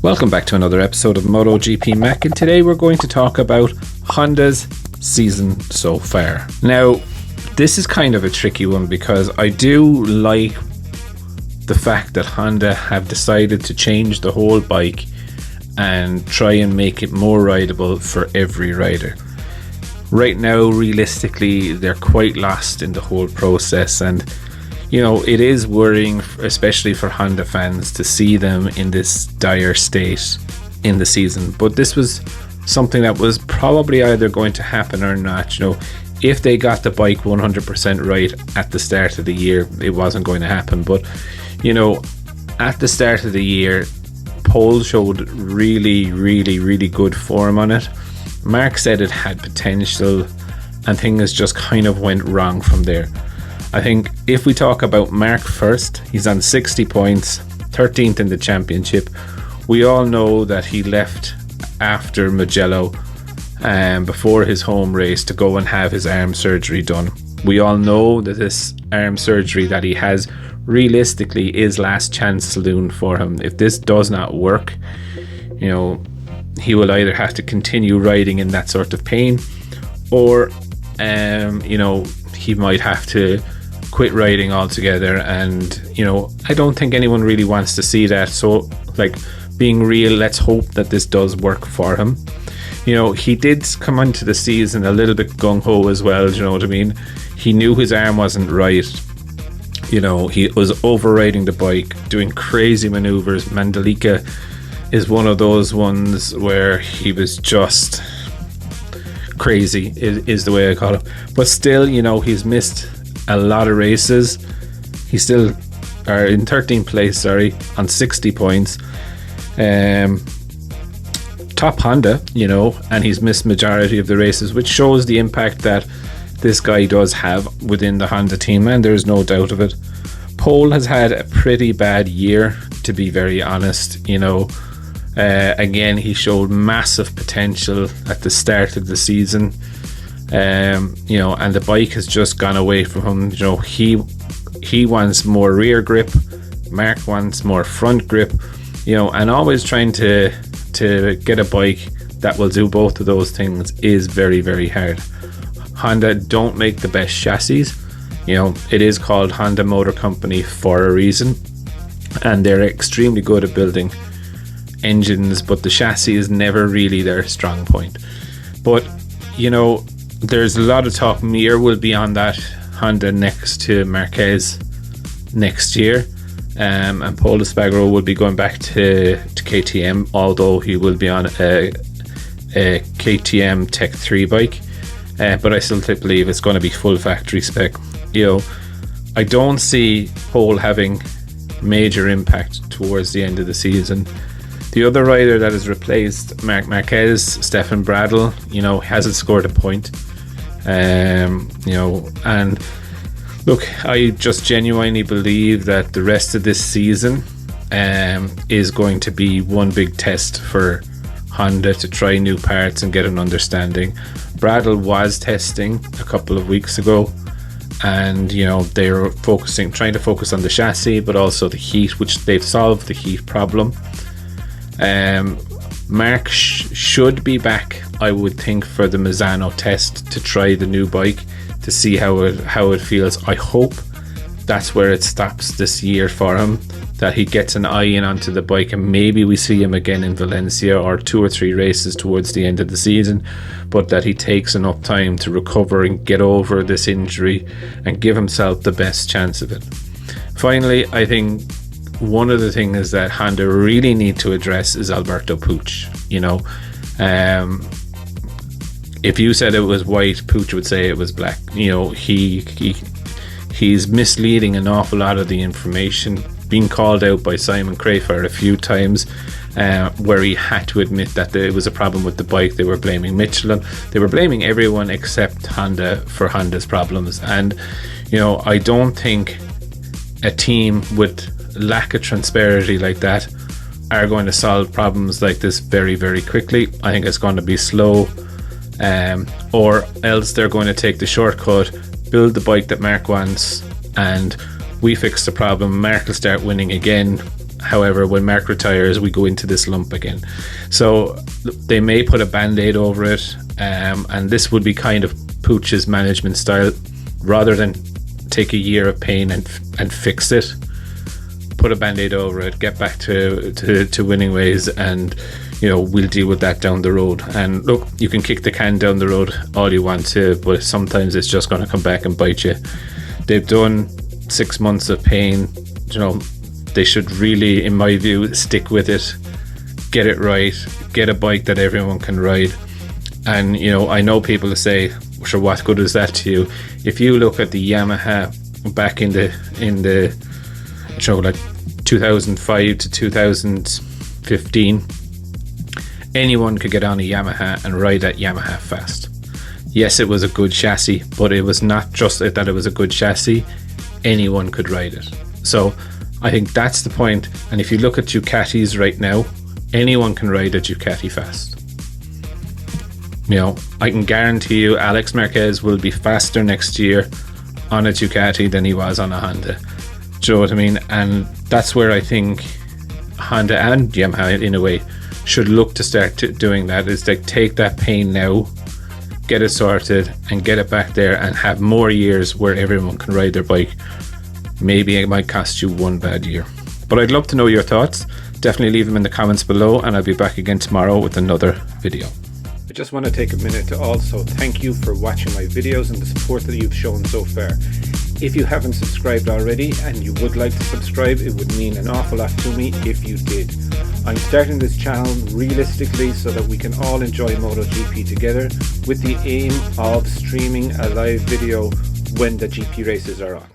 Welcome back to another episode of MotoGP Mac, and today we're going to talk about Honda's season so far. Now, this is kind of a tricky one because I do like the fact that Honda have decided to change the whole bike and try and make it more rideable for every rider. Right now, realistically, they're quite lost in the whole process, and you know, it is worrying, especially for Honda fans, to see them in this dire state in the season. But this was something that was probably either going to happen or not. You know, if they got the bike 100% right at the start of the year, it wasn't going to happen. But, you know, at the start of the year, Pole showed really good form on it. Mark said it had potential, and things just kind of went wrong from there. I think if we talk about Mark first, he's on 60 points, 13th in the championship. We all know that he left after Mugello before his home race to go and have his arm surgery done. We all know that this arm surgery that he has realistically is last chance saloon for him. If this does not work, you know, he will either have to continue riding in that sort of pain, or you know, he might have to quit riding altogether. And you know, I don't think anyone really wants to see that. So, like, being real, let's hope that this does work for him. You know, he did come into the season a little bit gung-ho as well, you know what I mean? He knew his arm wasn't right. You know, he was overriding the bike, doing crazy maneuvers. Mandalika is one of those ones where he was just crazy, is the way I call it. But still, you know, he's missed a lot of races. He's still in 13th place, on 60 points. Top Honda, you know, and he's missed majority of the races, which shows the impact that this guy does have within the Honda team, and there's no doubt of it. Pole has had a pretty bad year, to be very honest. You know, again, he showed massive potential at the start of the season. You know, and the bike has just gone away from him. You know, he wants more rear grip, Mark wants more front grip, you know, and always trying to get a bike that will do both of those things is very hard. Honda don't make the best chassis. You know, it is called Honda Motor Company for a reason, and they're extremely good at building engines, but the chassis is never really their strong point. But you know, there's a lot of talk Mir will be on that Honda next to Marquez next year, and Pol Espargaro will be going back to KTM, although he will be on a KTM Tech 3 bike, but I still believe it's going to be full factory spec. You know, I don't see Pol having major impact towards the end of the season. The other rider that has replaced Marc Marquez, Stefan Bradl, you know, hasn't scored a point. You know, and look, I just genuinely believe that the rest of this season is going to be one big test for Honda to try new parts and get an understanding. Bradl was testing a couple of weeks ago, and you know, they were trying to focus on the chassis, but also the heat, which they've solved the heat problem. Mark should be back, I would think, for the Misano test to try the new bike to see how it feels. I hope that's where it stops this year for him, that he gets an eye in onto the bike, and maybe we see him again in Valencia or 2 or 3 races towards the end of the season, but that he takes enough time to recover and get over this injury and give himself the best chance of it. Finally, I think one of the things that Honda really need to address is Alberto Puig. You know, if you said it was white, Puig would say it was black. You know, he's misleading an awful lot of the information, being called out by Simon Crafar a few times, where he had to admit that there was a problem with the bike. They were blaming Michelin, they were blaming everyone except Honda for Honda's problems. And you know, I don't think a team with lack of transparency like that are going to solve problems like this very quickly. I think it's going to be slow, or else they're going to take the shortcut, build the bike that Mark wants, and we fix the problem. Mark will start winning again, However, when Mark retires, we go into this lump again. So they may put a band-aid over it, and this would be kind of Pooch's management style. Rather than take a year of pain and fix it, put a band-aid over it, get back to winning ways, and we'll deal with that down the road. And look, you can kick the can down the road all you want to, but sometimes it's just going to come back and bite you. They've done 6 months of pain. They should really, in my view, stick with it, get it right, get a bike that everyone can ride. And I know people say, sure, what good is that to you? If you look at the Yamaha back in the like 2005 to 2015, anyone could get on a Yamaha and ride that Yamaha fast. Yes, it was a good chassis, but it was not just that it was a good chassis. Anyone could ride it. So I think that's the point. And if you look at Ducatis right now, anyone can ride a Ducati fast. I can guarantee you Alex Marquez will be faster next year on a Ducati than he was on a Honda. Do you know what I mean? And that's where I think Honda and Yamaha, in a way, should look to start doing that. Is like, take that pain now, get it sorted, and get it back there, and have more years where everyone can ride their bike. Maybe it might cost you one bad year. But I'd love to know your thoughts. Definitely leave them in the comments below, and I'll be back again tomorrow with another video. I just want to take a minute to also thank you for watching my videos and the support that you've shown so far. If you haven't subscribed already and you would like to subscribe, it would mean an awful lot to me if you did. I'm starting this channel realistically so that we can all enjoy MotoGP together, with the aim of streaming a live video when the GP races are on.